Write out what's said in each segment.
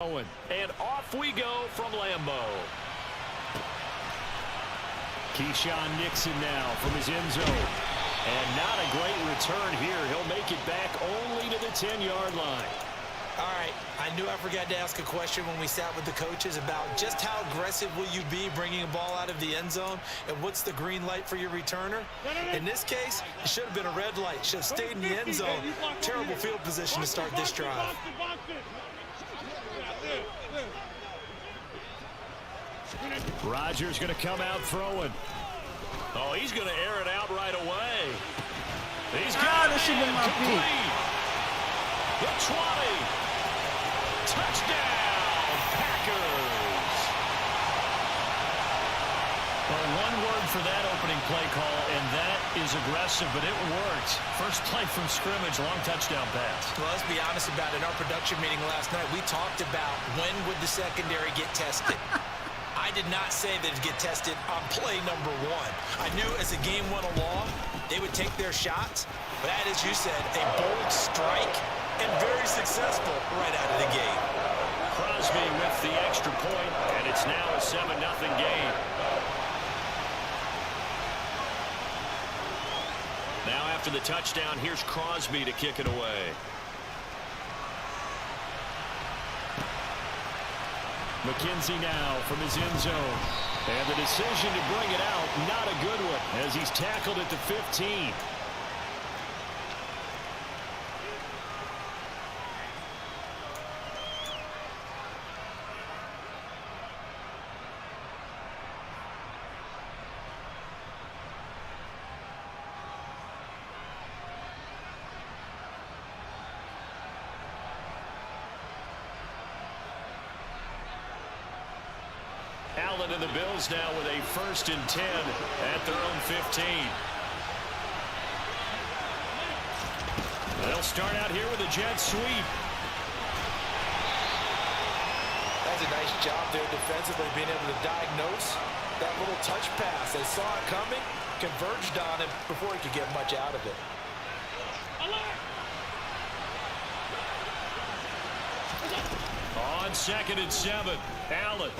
And off we go from Lambeau. Keyshawn Nixon now from his end zone. And not a great return here. He'll make it back only to the 10-yard line. All right, I knew I forgot to ask a question when we sat with the coaches about just how aggressive will you be bringing a ball out of the end zone, and what's the green light for your returner? In this case, it should have been a red light. Should have stayed in the end zone. Terrible field position to start this drive. Rodgers going to come out throwing. Oh, he's going to air it out right away. He's got it. Complete. The 20. Touchdown, Packers. Well, one word for that opening play call, and that is aggressive, but it worked. First play from scrimmage, long touchdown pass. Well, let's be honest about it. In our production meeting last night, we talked about when would the secondary get tested. I did not say that it'd get tested on play number 1. I knew as the game went along, they would take their shots. But that, as you said, a bold strike and very successful right out of the gate. Crosby with the extra point, and it's now a 7-0 game. Now after the touchdown, here's Crosby to kick it away. McKenzie now from his end zone. And the decision to bring it out, not a good one, as he's tackled at the 15. Allen and the Bills now with a 1st and 10 at their own 15. They'll start out here with a jet sweep. That's a nice job there defensively, being able to diagnose that little touch pass. They saw it coming, converged on it before he could get much out of it. On 2nd and 7, Allen.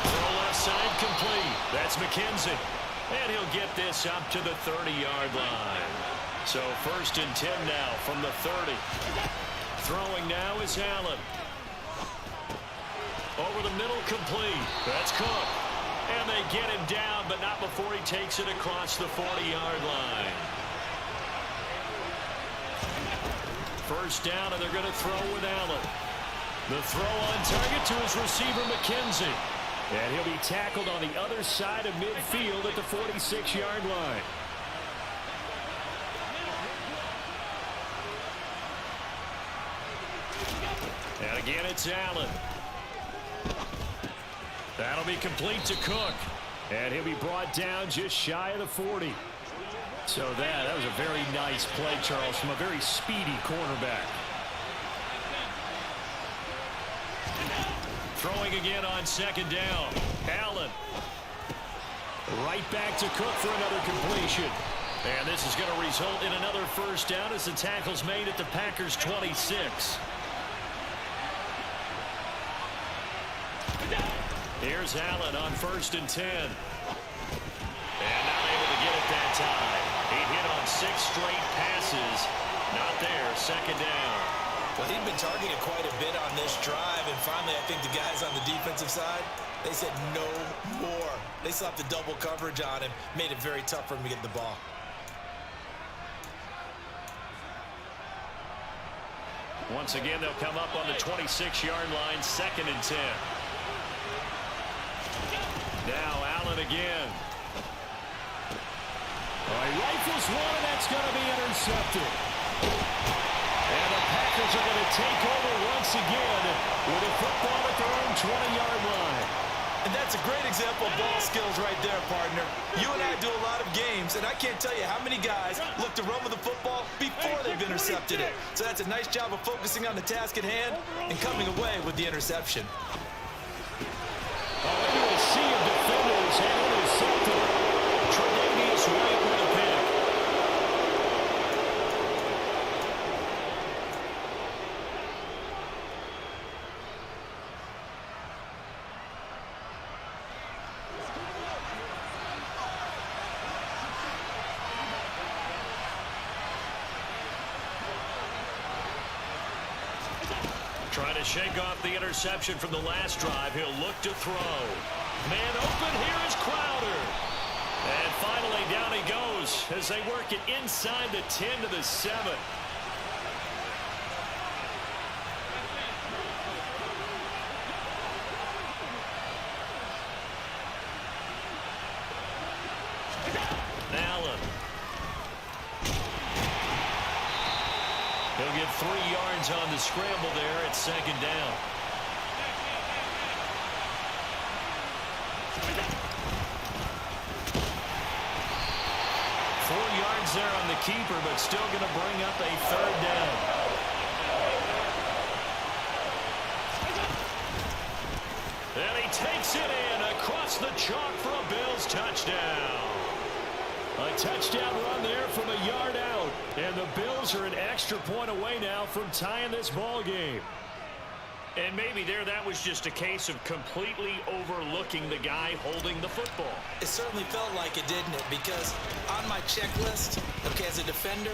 Throw left side complete. That's McKenzie. And he'll get this up to the 30-yard line. So 1st and 10 now from the 30. Throwing now is Allen. Over the middle complete. That's Cook. And they get him down, but not before he takes it across the 40-yard line. 1st down, and they're going to throw with Allen. The throw on target to his receiver, McKenzie. And he'll be tackled on the other side of midfield at the 46-yard line. And again, it's Allen. That'll be complete to Cook. And he'll be brought down just shy of the 40. So that was a very nice play, Charles, from a very speedy cornerback. Throwing again on 2nd down. Allen. Right back to Cook for another completion. And this is going to result in another 1st down as the tackle's made at the Packers' 26. Here's Allen on 1st and 10. And not able to get it that time. He hit on 6 straight passes. Not there, 2nd down. Well, he'd been targeted quite a bit on this drive, and finally I think the guys on the defensive side, they said no more. They slapped the double coverage on him, made it very tough for him to get the ball. Once again, they'll come up on the 26-yard line, 2nd and 10. Now Allen again. He rifles one, and that's going to be intercepted. And the Packers are going to take over once again with a football at their own 20-yard line. And that's a great example of ball skills right there, partner. You and I do a lot of games, and I can't tell you how many guys look to run with the football before they've intercepted it. So that's a nice job of focusing on the task at hand and coming away with the interception. A sea of defenders and intercepted. Tre'Davious White with a pick. Trying to shake off the interception from the last drive. He'll look to throw. Man open. Here is Crowder. And finally down he goes as they work it inside the 10 to the 7. Allen. He'll get 3 yards on the scramble there at second down. There on the keeper, but still going to bring up a third down. And he takes it in across the chalk for a Bills touchdown. A touchdown run there from a yard out. And the Bills are an extra point away now from tying this ball game. And maybe there that was just a case of completely overlooking the guy holding the football. It certainly felt like it, didn't it? Because on my checklist, okay, as a defender,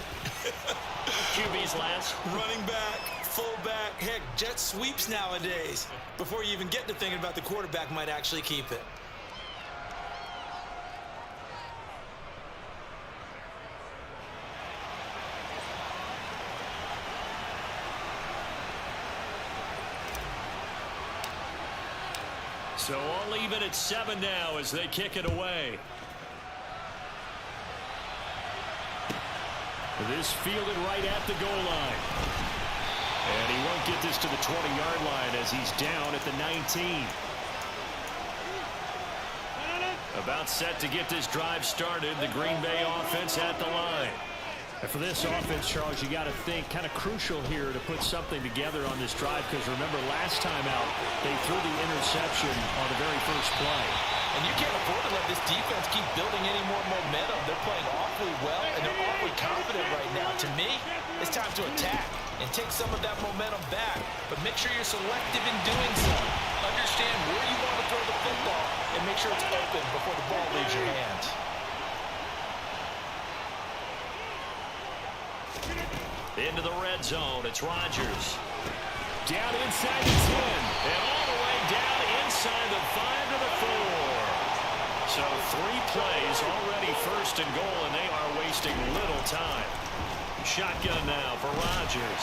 QB's last. Running back, fullback, heck, jet sweeps nowadays. Before you even get to thinking about the quarterback might actually keep it. So all even at 7 now as they kick it away. This fielded right at the goal line. And he won't get this to the 20-yard line as he's down at the 19. About set to get this drive started. The Green Bay offense at the line. And for this offense, Charles, you got to think kind of crucial here to put something together on this drive because remember last time out they threw the interception on the very first play. And you can't afford to let this defense keep building any more momentum. They're playing awfully well and they're awfully confident right now. To me, it's time to attack and take some of that momentum back. But make sure you're selective in doing so. Understand where you want to throw the football and make sure it's open before the ball leaves your hands. Into the red zone, it's Rodgers. Down inside the 10, and all the way down inside the 5 to the 4. So 3 plays already first and goal, and they are wasting little time. Shotgun now for Rodgers.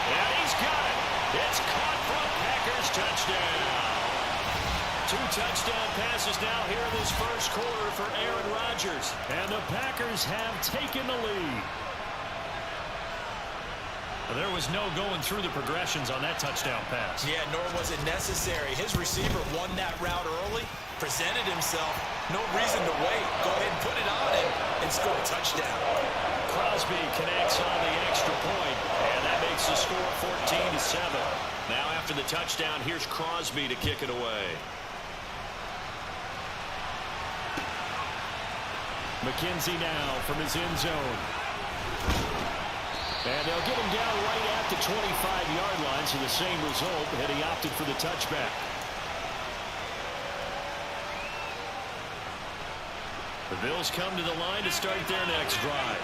And he's got it. It's caught for a Packers touchdown. 2 touchdown passes now here in this first quarter for Aaron Rodgers. And the Packers have taken the lead. There was no going through the progressions on that touchdown pass. Yeah, nor was it necessary. His receiver won that route early, presented himself. No reason to wait. Go ahead and put it on him and score a touchdown. Crosby connects on the extra point, and that makes the score 14-7. Now after the touchdown, here's Crosby to kick it away. McKenzie now from his end zone. And they'll get him down right at the 25-yard line, so the same result, and he opted for the touchback. The Bills come to the line to start their next drive.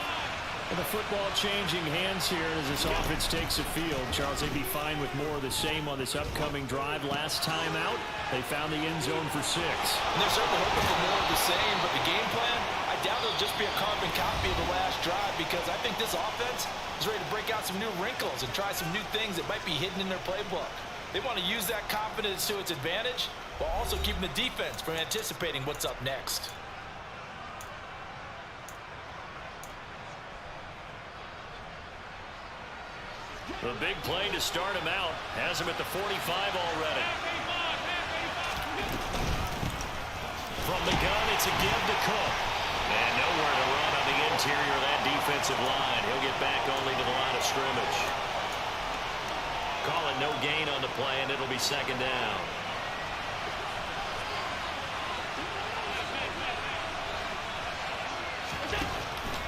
And the football changing hands here as this offense takes the field. Charles, they'd be fine with more of the same on this upcoming drive. Last time out, they found the end zone for 6. And they're certainly hoping for more of the same, but the game plan, I doubt it'll just be a carbon copy of the last drive because I think this offense is ready to break out some new wrinkles and try some new things that might be hidden in their playbook. They want to use that confidence to its advantage while also keeping the defense from anticipating what's up next. The big play to start him out has him at the 45 already. From the gun, it's a give to Cook. And nowhere to run on the interior of that defensive line. He'll get back only to the line of scrimmage. Call it no gain on the play, and it'll be second down.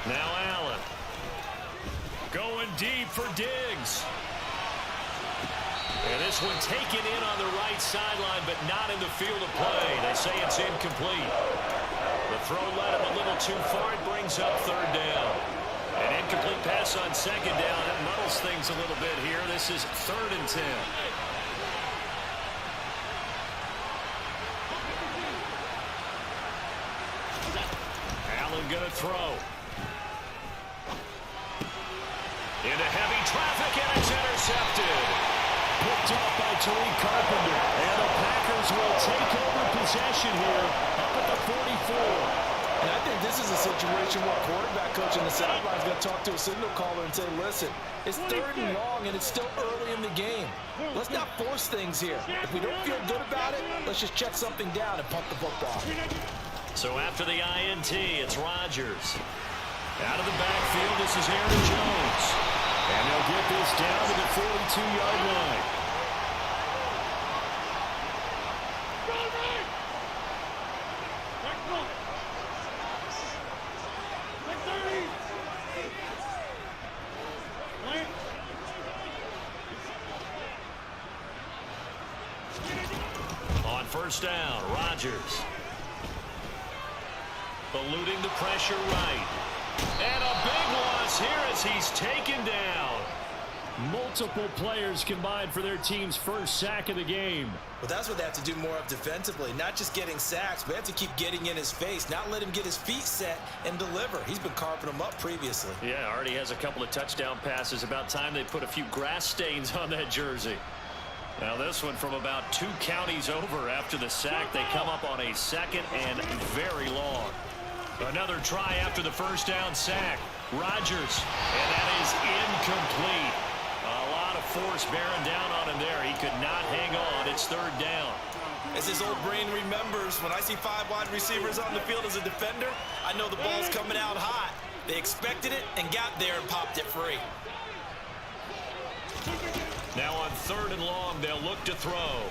Now Allen. Going deep for Diggs. And this one taken in on the right sideline, but not in the field of play. They say it's incomplete. The throw led him a little too far. It brings up third down. An incomplete pass on second down. That muddles things a little bit here. This is 3rd and 10. Allen going to throw. Into heavy traffic, and it's intercepted. Picked off by Tariq Carpenter. And the Packers will take over possession here up at the 44. And I think this is a situation where quarterback coach on the sideline is going to talk to a signal caller and say, listen, it's 3rd and long, and it's still early in the game. Let's not force things here. If we don't feel good about it, let's just check something down and punt the football. So after the INT, it's Rodgers. Out of the backfield, this is Aaron Jones. And they'll get this down to the 42-yard line. On 1st down, Rodgers. Eluding the pressure right. And a big loss here as he's taken down. Multiple players combined for their team's first sack of the game. Well, that's what they have to do more of defensively. Not just getting sacks, but they have to keep getting in his face. Not let him get his feet set and deliver. He's been carving them up previously. Yeah, already has a couple of touchdown passes. About time they put a few grass stains on that jersey. Now this one from about 2 counties over after the sack. They come up on a 2nd and very long. Another try after the 1st down sack. Rodgers, and that is incomplete. A lot of force bearing down on him there. He could not hang on. It's 3rd down. As his old brain remembers, when I see 5 wide receivers on the field as a defender, I know the ball's coming out hot. They expected it and got there and popped it free. Now on 3rd and long, they'll look to throw.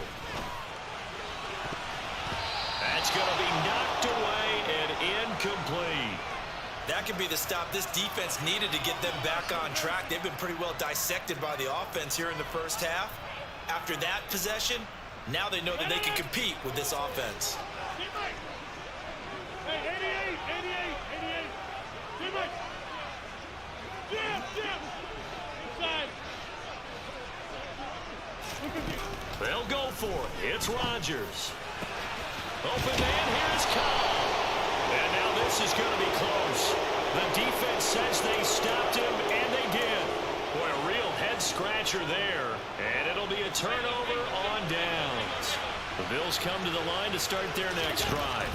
That's going to be knocked away and incomplete. That could be the stop this defense needed to get them back on track. They've been pretty well dissected by the offense here in the first half. After that possession, now they know that they can compete with this offense. They'll go for it. It's Rodgers. Open man, here's Cobb. And now this is going to be close. The defense says they stopped him, and they did. Boy, a real head-scratcher there. And it'll be a turnover on downs. The Bills come to the line to start their next drive.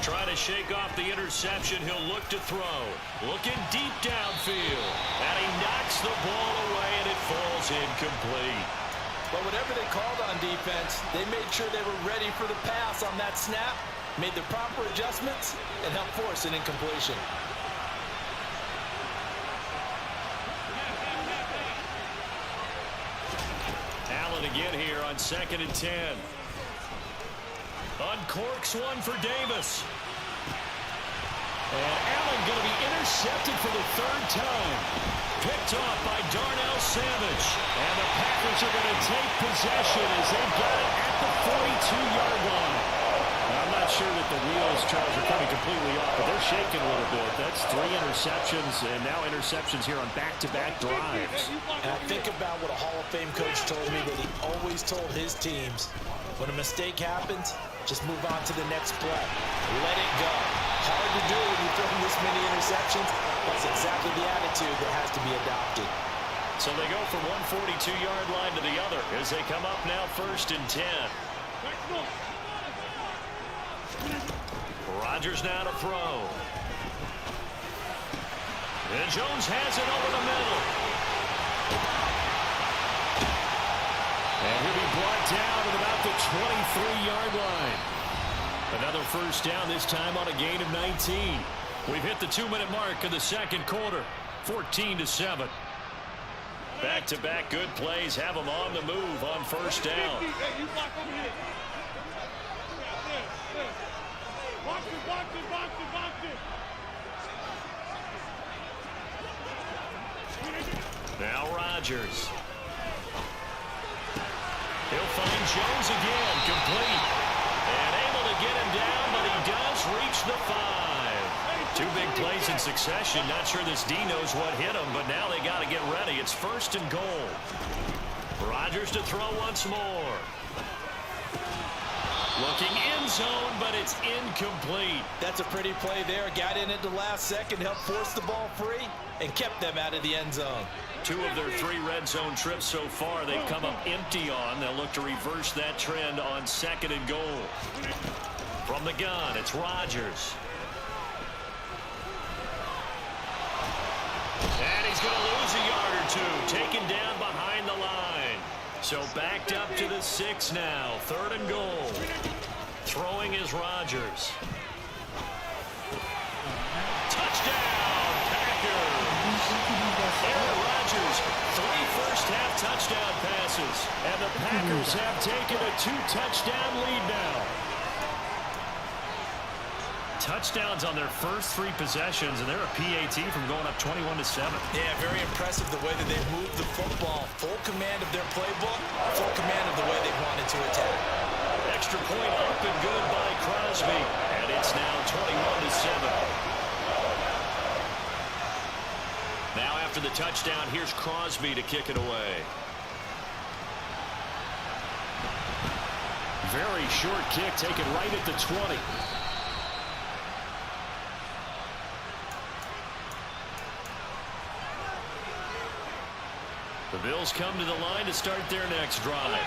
Trying to shake off the interception, he'll look to throw. Looking deep downfield. And he knocks the ball away, and it falls incomplete. But whatever they called on defense, they made sure they were ready for the pass on that snap, made the proper adjustments, and helped force an incompletion. Allen again here on 2nd and 10. Uncorks one for Davis. And Allen going to be intercepted for the 3rd time. Picked off by Darnell Savage. And the Packers are going to take possession as they've got it at the 42-yard line. I'm not sure that the wheels, Charles, are coming completely off, but they're shaking a little bit. That's 3 interceptions, and now interceptions here on back-to-back drives. And I think about what a Hall of Fame coach told me that he always told his teams, when a mistake happens, just move on to the next play. Let it go. Hard to do when you throw this many interceptions. That's exactly the attitude that has to be adopted. So they go from one 42-yard line to the other as they come up now 1st and 10. Rodgers now to throw. And Jones has it over the middle. And he'll be brought down at about the 23-yard line. Another 1st down, this time on a gain of 19. We've hit the 2-minute mark of the 2nd quarter. 14-7. Back-to-back good plays have them on the move on 1st down. Now Rodgers. He'll find Jones again, complete. And able to get him down, but he does reach the 5. Two big plays in succession. Not sure this D knows what hit him, but now they got to get ready. It's 1st and goal. Rodgers to throw once more. Looking end zone, but it's incomplete. That's a pretty play there. Got in at the last second, helped force the ball free, and kept them out of the end zone. 2 of their 3 red zone trips so far, they've come up empty on. They'll look to reverse that trend on 2nd and goal. From the gun, it's Rodgers. And he's going to lose a yard or 2, taken down behind the line. So backed up to the 6 now, 3rd and goal. Throwing is Rodgers. Touchdown, Packers! Aaron Rodgers, 3 first-half touchdown passes. And the Packers have taken a 2-touchdown lead now. Touchdowns on their first 3 possessions, and they're a PAT from going up 21-7. Yeah, very impressive the way that they moved the football. Full command of their playbook, full command of the way they wanted to attack. Extra point up and good by Crosby, and it's now 21-7. Now after the touchdown, here's Crosby to kick it away. Very short kick taken right at the 20. The Bills come to the line to start their next drive.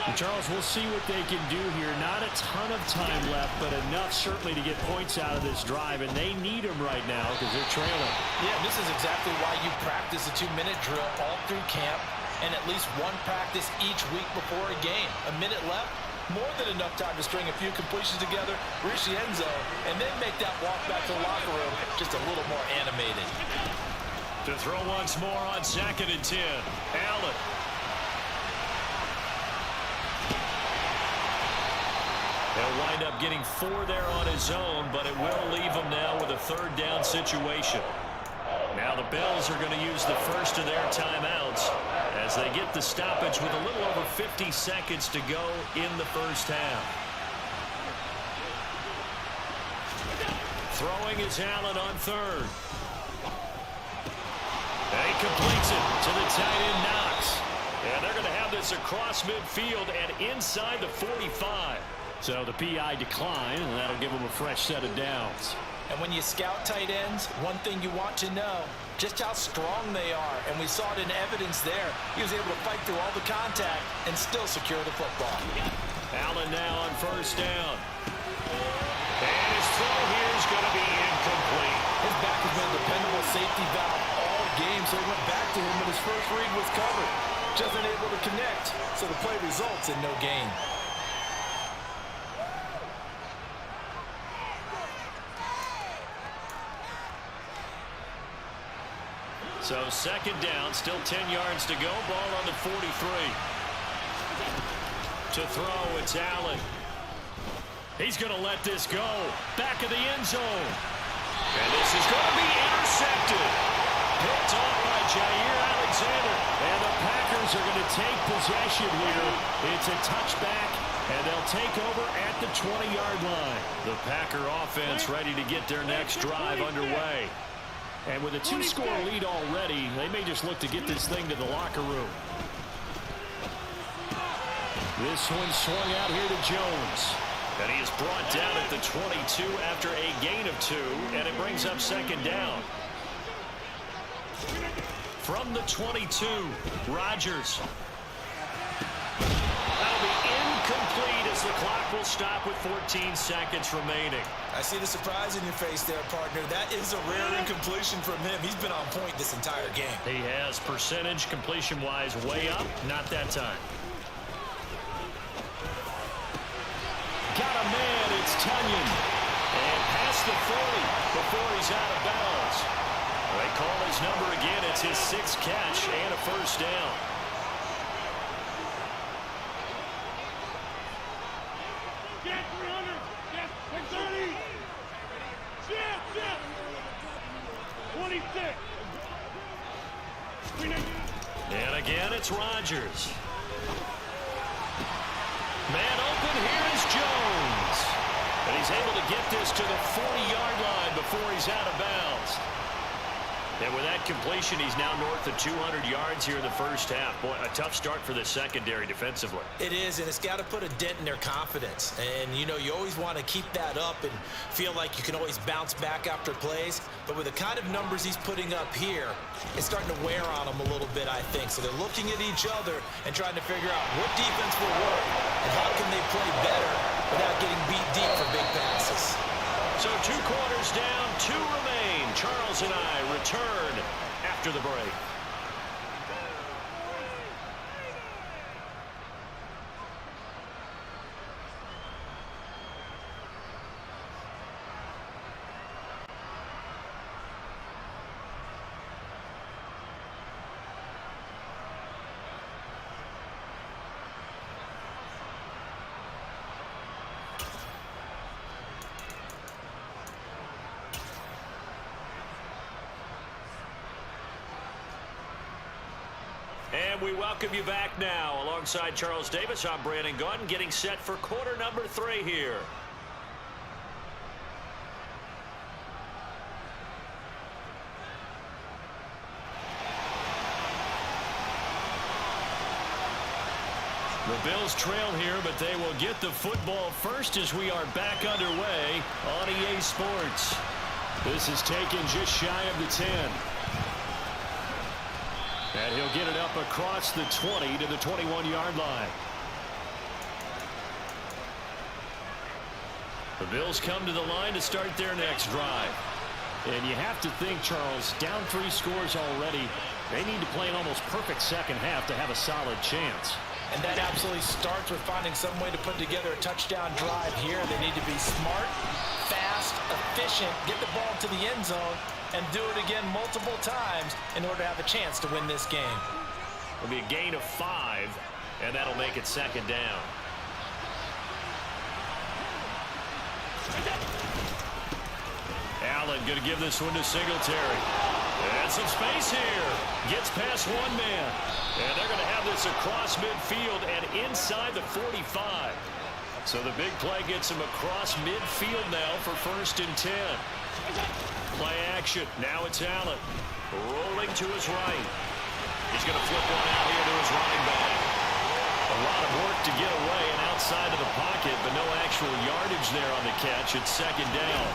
And Charles, we'll see what they can do here. Not a ton of time left, but enough certainly to get points out of this drive, and they need them right now because they're trailing. Yeah, this is exactly why you practice a 2-minute drill all through camp and at least 1 practice each week before a game. A minute left, more than enough time to string a few completions together, reach the end zone, and then make that walk back to the locker room just a little more animated. To throw once more on 2nd and 10. Allen. He'll wind up getting 4 there on his own, but it will leave him now with a 3rd down situation. Now the Bills are going to use the first of their timeouts as they get the stoppage with a little over 50 seconds to go in the first half. Throwing is Allen on 3rd. And he completes it to the tight end, Knox. And they're going to have this across midfield and inside the 45. So the PI decline, and that'll give them a fresh set of downs. And when you scout tight ends, one thing you want to know, just how strong they are. And we saw it in evidence there. He was able to fight through all the contact and still secure the football. Allen now on 1st down. And his throw here is going to be incomplete. His back has been a dependable safety valve all game, so he went back to him when his first read was covered. Just unable to connect, so the play results in no gain. So 2nd down, still 10 yards to go. Ball on the 43. To throw, it's Allen. He's going to let this go. Back of the end zone. And this is going to be intercepted. Picked off by Jair Alexander. And the Packers are going to take possession here. It's a touchback, and they'll take over at the 20-yard line. The Packer offense ready to get their next drive underway. And with a 2-score lead already, they may just look to get this thing to the locker room. This one swung out here to Jones. And he is brought down at the 22 after a gain of 2, and it brings up 2nd down. From the 22, Rodgers. That'll be incomplete as the clock will stop with 14 seconds remaining. I see the surprise in your face there, partner. That is a rare incompletion from him. He's been on point this entire game. He has percentage completion-wise way up. Not that time. Got a man, it's Tunyon. And past the 40 before he's out of bounds. They call his number again. It's his 6th catch and a 1st down. Get 300. Get 630. Get 26. And again, it's Rodgers. Man open, here is Jones. And he's able to get this to the 40-yard line before he's out of bounds. And with that completion, he's now north of 200 yards here in the first half. Boy, a tough start for the secondary defensively. It is, and it's got to put a dent in their confidence. And, you know, you always want to keep that up and feel like you can always bounce back after plays. But with the kind of numbers he's putting up here, it's starting to wear on them a little bit, I think. So they're looking at each other and trying to figure out what defense will work and how can they play better without getting beat deep for big passes. So 2 quarters down, 2 remain. Charles and I return after the break. And we welcome you back now. Alongside Charles Davis, I'm Brandon Gunn, getting set for quarter number 3 here. The Bills trail here, but they will get the football first as we are back underway on EA Sports. This is taken just shy of the 10. And he'll get it up across the 20 to the 21-yard line. The Bills come to the line to start their next drive. And you have to think, Charles, down 3 scores already. They need to play an almost perfect second half to have a solid chance. And that absolutely starts with finding some way to put together a touchdown drive here. They need to be smart, fast, efficient, get the ball to the end zone, and do it again multiple times in order to have a chance to win this game. It'll be a gain of 5, and that'll make it second down. Allen going to give this one to Singletary. And some space here. Gets past 1 man. And they're going to have this across midfield and inside the 45. So the big play gets him across midfield now for 1st and 10. Play action. Now it's Allen. Rolling to his right. He's going to flip one out here to his running back. A lot of work to get away and outside of the pocket, but no actual yardage there on the catch. It's second down.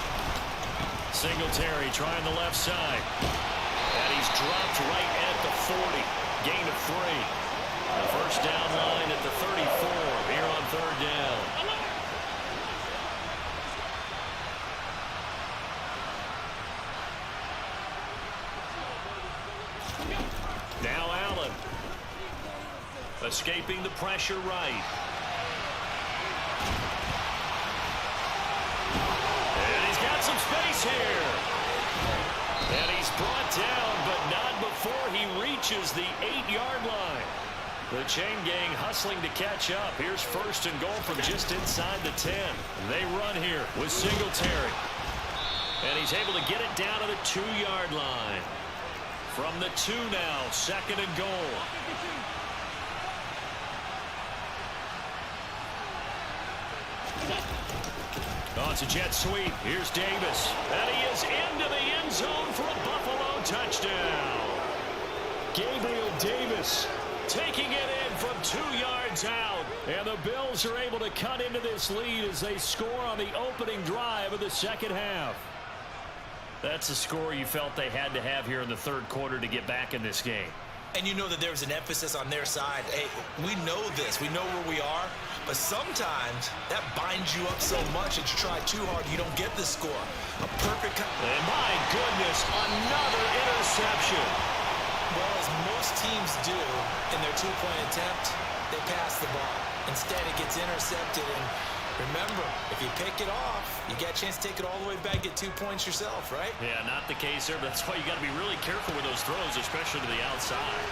Singletary trying the left side. And he's dropped right at the 40. Gain of 3. The first down line at the 34 here on 3rd down. Now Allen. Escaping the pressure right. And he's got some space here. And he's brought down, but not before he reaches the 8-yard line. The chain gang hustling to catch up. Here's 1st and goal from just inside the 10. They run here with Singletary. And he's able to get it down to the 2-yard line. From the 2 now, 2nd and goal. Oh, it's a jet sweep. Here's Davis. And he is into the end zone for a Buffalo touchdown. Gabriel Davis taking it in from 2 yards out. And the Bills are able to cut into this lead as they score on the opening drive of the second half. That's a score you felt they had to have here in the 3rd quarter to get back in this game. And you know that there's an emphasis on their side. Hey, we know this. We know where we are. But sometimes that binds you up so much that you try too hard, you don't get the score. A perfect... And my goodness, another interception. Well, as most teams do in their 2-point attempt, they pass the ball. Instead, it gets intercepted. And remember, if you pick it off, you get a chance to take it all the way back, get 2 points yourself, right? Yeah, not the case there. But that's why you got to be really careful with those throws, especially to the outside.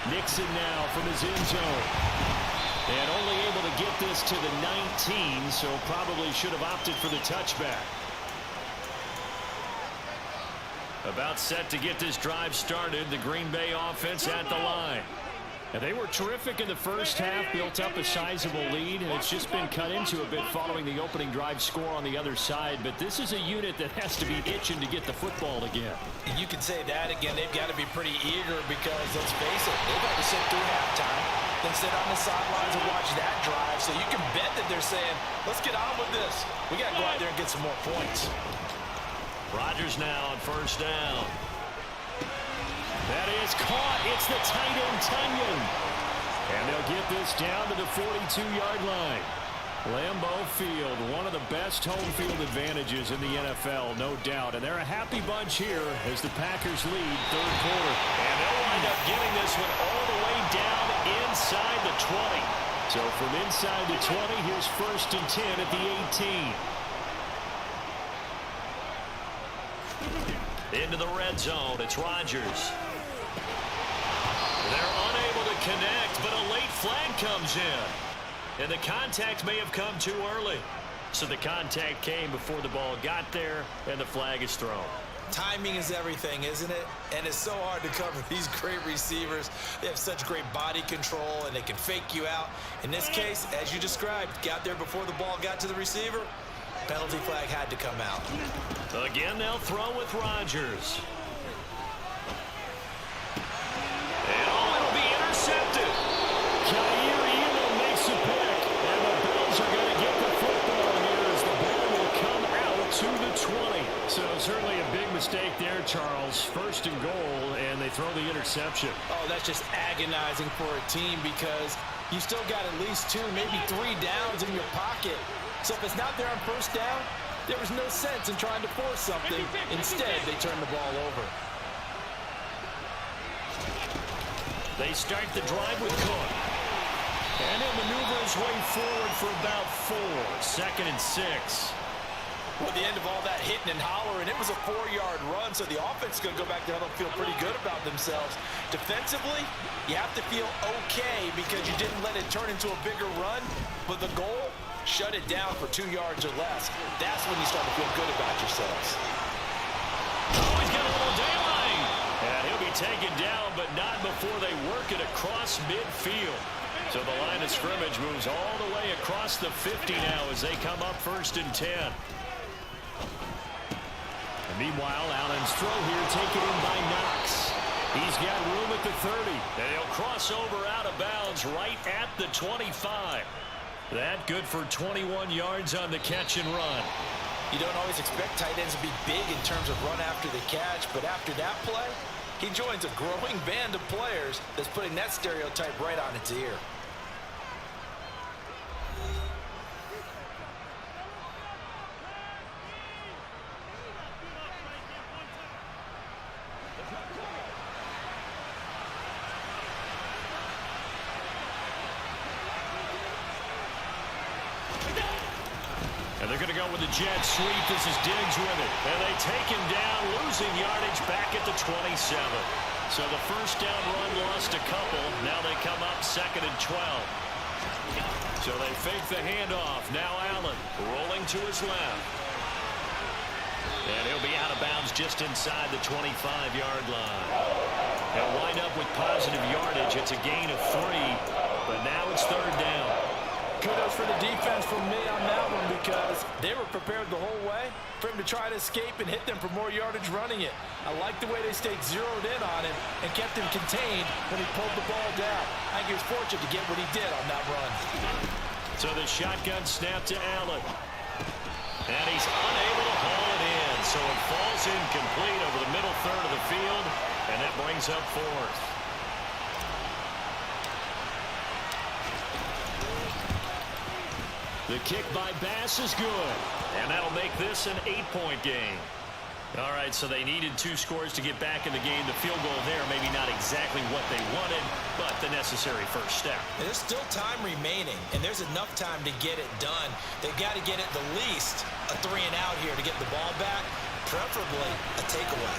Nixon now from his end zone. And only able to get this to the 19, so probably should have opted for the touchback. About set to get this drive started. The Green Bay offense at the line. And they were terrific in the first half, built up a sizable lead, and it's just been cut into a bit following the opening drive score on the other side. But this is a unit that has to be itching to get the football again. You can say that again. They've got to be pretty eager because, let's face it, they've got to sit through halftime, then sit on the sidelines and watch that drive. So you can bet that they're saying, let's get on with this. We got to go out there and get some more points. Rodgers now on first down. That is caught. It's the tight end, Tunyon. And they'll get this down to the 42-yard line. Lambeau Field, one of the best home field advantages in the NFL, no doubt. And they're a happy bunch here as the Packers lead third quarter. And they'll wind up getting this one all the way down inside the 20. So from inside the 20, here's first and 10 at the 18. Into the red zone, it's Rodgers. They're unable to connect, but a late flag comes in. And the contact may have come too early. So the contact came before the ball got there, and the flag is thrown. Timing is everything, isn't it? And it's so hard to cover these great receivers. They have such great body control, and they can fake you out. In this case, as you described, got there before the ball got to the receiver. Penalty flag had to come out. Again, they'll throw with Rodgers. And it'll be intercepted. Khalil makes a pick. And the Bills are going to get the football here as the ball will come out to the 20. So certainly a big mistake there, Charles. First and goal, and they throw the interception. Oh, that's just agonizing for a team because you still got at least 2, maybe 3 downs in your pocket. So if it's not there on first down, there was no sense in trying to force something. Instead, they turn the ball over. They start the drive with Cook. And he'll maneuver his way forward for about 4. Second and 6. Well, the end of all that hitting and hollering, it was a 4-yard run, so the offense is going to go back there and feel pretty good about themselves. Defensively, you have to feel okay because you didn't let it turn into a bigger run, but the goal, shut it down for 2 yards or less. That's when you start to feel good about yourselves. Oh, he's got a little daylight. And he'll be taken down, but not before they work it across midfield. So the line of scrimmage moves all the way across the 50 now as they come up first and 10. And meanwhile, Allen's throw here taken in by Knox. He's got room at the 30. And he'll cross over out of bounds right at the 25. That good for 21 yards on the catch and run. You don't always expect tight ends to be big in terms of run after the catch, but after that play, he joins a growing band of players that's putting that stereotype right on its ear. And they're going to go with the jet sweep. This is Diggs with it. And they take him down, losing yardage back at the 27. So the first down run lost a couple. Now they come up second and 12. So they fake the handoff. Now Allen rolling to his left. And he'll be out of bounds just inside the 25-yard line. They'll wind up with positive yardage. It's a gain of 3. But now it's third down. Kudos for the defense from me on that one because they were prepared the whole way for him to try to escape and hit them for more yardage running it. I like the way they stayed zeroed in on him and kept him contained when he pulled the ball down. I think he was fortunate to get what he did on that run. So the shotgun snap to Allen. And he's unable to haul it in. So it falls incomplete over the middle third of the field. And that brings up fourth. The kick by Bass is good. And that'll make this an 8-point game. All right, so they needed 2 scores to get back in the game. The field goal there, maybe not exactly what they wanted, but the necessary first step. And there's still time remaining, and there's enough time to get it done. They've got to get at the least a 3 and out here to get the ball back, preferably a takeaway.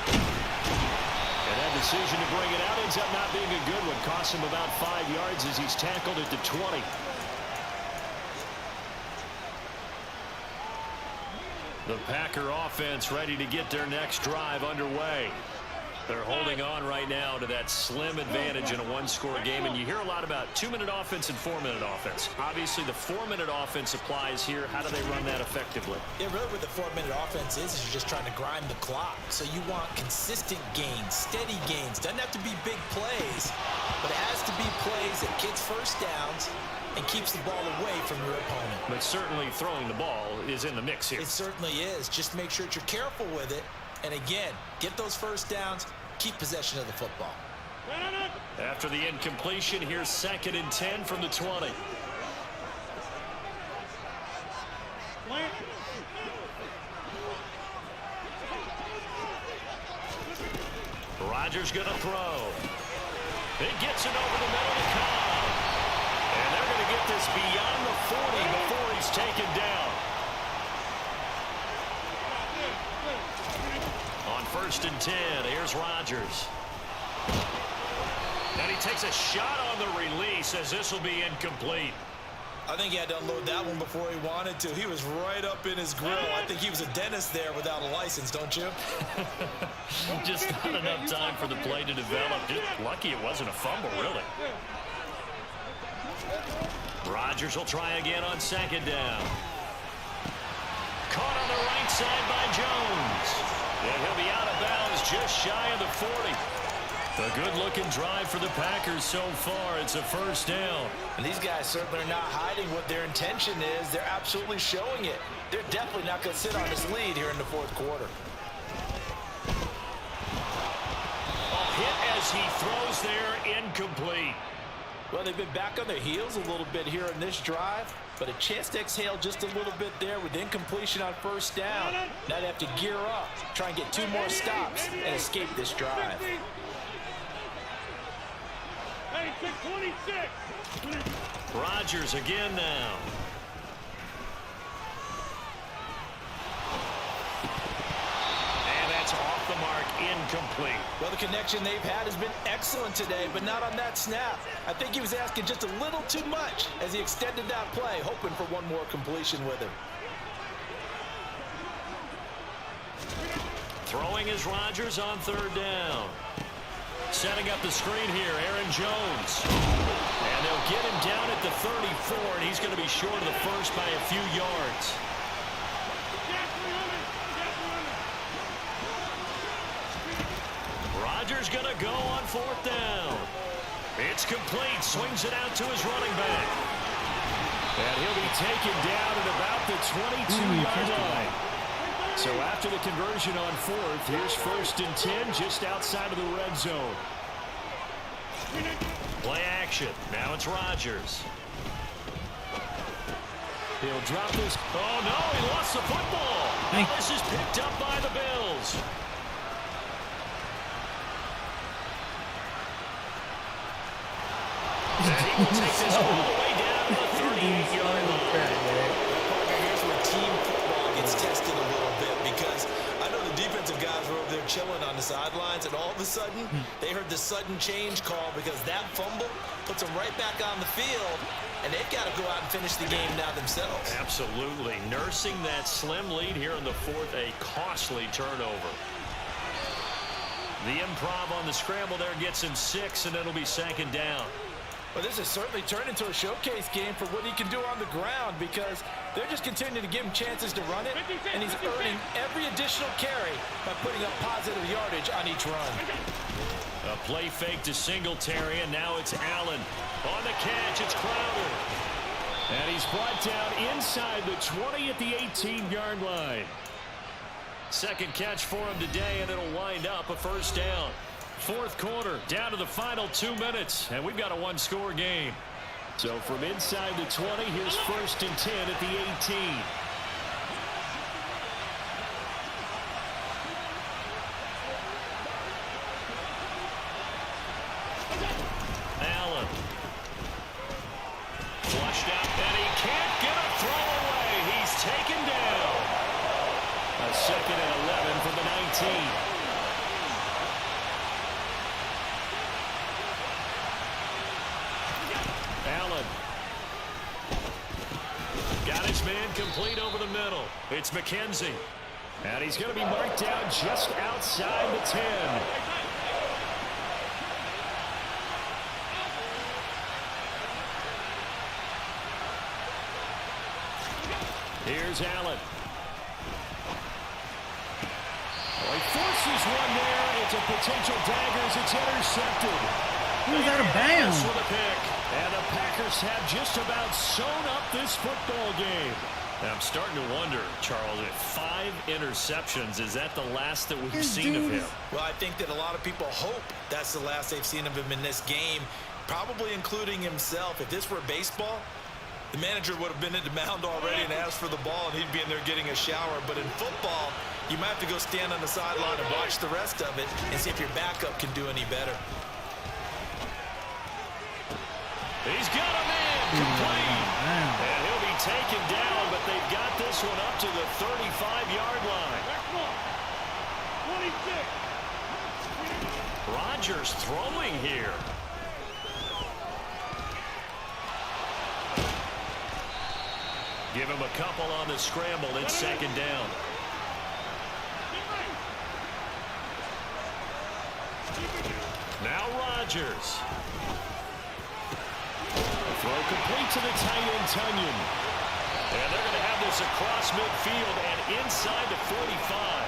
And that decision to bring it out ends up not being a good one. Costs him about 5 yards as he's tackled at the 20. The Packer offense ready to get their next drive underway. They're holding on right now to that slim advantage in a one-score game, and you hear a lot about 2-minute offense and 4-minute offense. Obviously, the 4-minute offense applies here. How do they run that effectively? Yeah, really what the 4-minute offense is you're just trying to grind the clock. So you want consistent gains, steady gains. Doesn't have to be big plays, but it has to be plays that gets first downs and keeps the ball away from your opponent. But certainly throwing the ball is in the mix here. It certainly is. Just make sure that you're careful with it. And again, get those first downs, keep possession of the football. After the incompletion, here's 2nd and 10 from the 20. Rodgers going to throw. It gets it over the middle of Cobb. And they're going to get this beyond the 40 before he's taken down. On 1st and 10, here's Rodgers. And he takes a shot on the release as this will be incomplete. I think he had to unload that one before he wanted to. He was right up in his grill. I think he was a dentist there without a license, don't you? Just not enough time for the play to develop. Just lucky it wasn't a fumble, really. Rodgers will try again on 2nd down. Caught on the right side by Jones. And he'll be out of bounds just shy of the 40. A good-looking drive for the Packers so far. It's a 1st down. And these guys certainly are not hiding what their intention is. They're absolutely showing it. They're definitely not going to sit on this lead here in the 4th quarter. A hit as he throws there, incomplete. Well, they've been back on their heels a little bit here in this drive, but a chance to exhale just a little bit there with incompletion on 1st down. Now they have to gear up, try and get 2 more stops and escape this drive. Hey, 26. Rodgers again now. And that's off the mark, incomplete. Well, the connection they've had has been excellent today, but not on that snap. I think he was asking just a little too much as he extended that play, hoping for one more completion with him. Throwing is Rodgers on 3rd down. Setting up the screen here, Aaron Jones. And they'll get him down at the 34, and he's going to be short of the 1st by a few yards. Rodgers going to go on 4th down. It's complete. Swings it out to his running back. And he'll be taken down at about the 22-yard line. So after the conversion on 4th, here's 1st and 10 just outside of the red zone. Play action. Now it's Rodgers. He'll drop this. Oh, no, he lost the football. Now this is picked up by the Bills. And he will take this all the way down to the 38-yard line. Here's where team football gets tested a little bit, because I know the defensive guys were over there chilling on the sidelines, and all of a sudden they heard the sudden change call because that fumble puts them right back on the field, and they've got to go out and finish the game now themselves. Absolutely. Nursing that slim lead here in the 4th, a costly turnover. The improv on the scramble there gets him 6, and it'll be 2nd down. Well, this has certainly turned into a showcase game for what he can do on the ground, because they're just continuing to give him chances to run it, and he's earning every additional carry by putting up positive yardage on each run. A play fake to Singletary, and now it's Allen. On the catch, it's Crowder. And he's brought down inside the 20 at the 18-yard line. 2nd catch for him today, and it'll wind up a 1st down. 4th quarter, down to the final 2 minutes, and we've got a one-score game. So from inside the 20, here's 1st and 10 at the 18. Allen. Flushed out, and he can't get a throw away. He's taken down. A 2nd and 11 from the 19. Allen. Got his man complete over the middle. It's McKenzie. And he's going to be marked down just outside the 10. Here's Allen. Well, he forces one there. It's a potential dagger as it's intercepted. Who's out of bounds? With a pick. And the Packers have just about sewn up this football game. And I'm starting to wonder, Charles, if 5 interceptions, is that the last that we've seen of him? Well, I think that a lot of people hope that's the last they've seen of him in this game, probably including himself. If this were baseball, the manager would have been at the mound already and asked for the ball, and he'd be in there getting a shower. But in football, you might have to go stand on the sideline and watch the rest of it and see if your backup can do any better. He's got a man complete. And he'll be taken down, but they've got this one up to the 35-yard line. Next one. 26. Rodgers throwing here. Give him a couple on the scramble. It's second down. Now Rodgers. Throw complete to the tight end, Tunyon. And they're going to have this across midfield and inside the 45.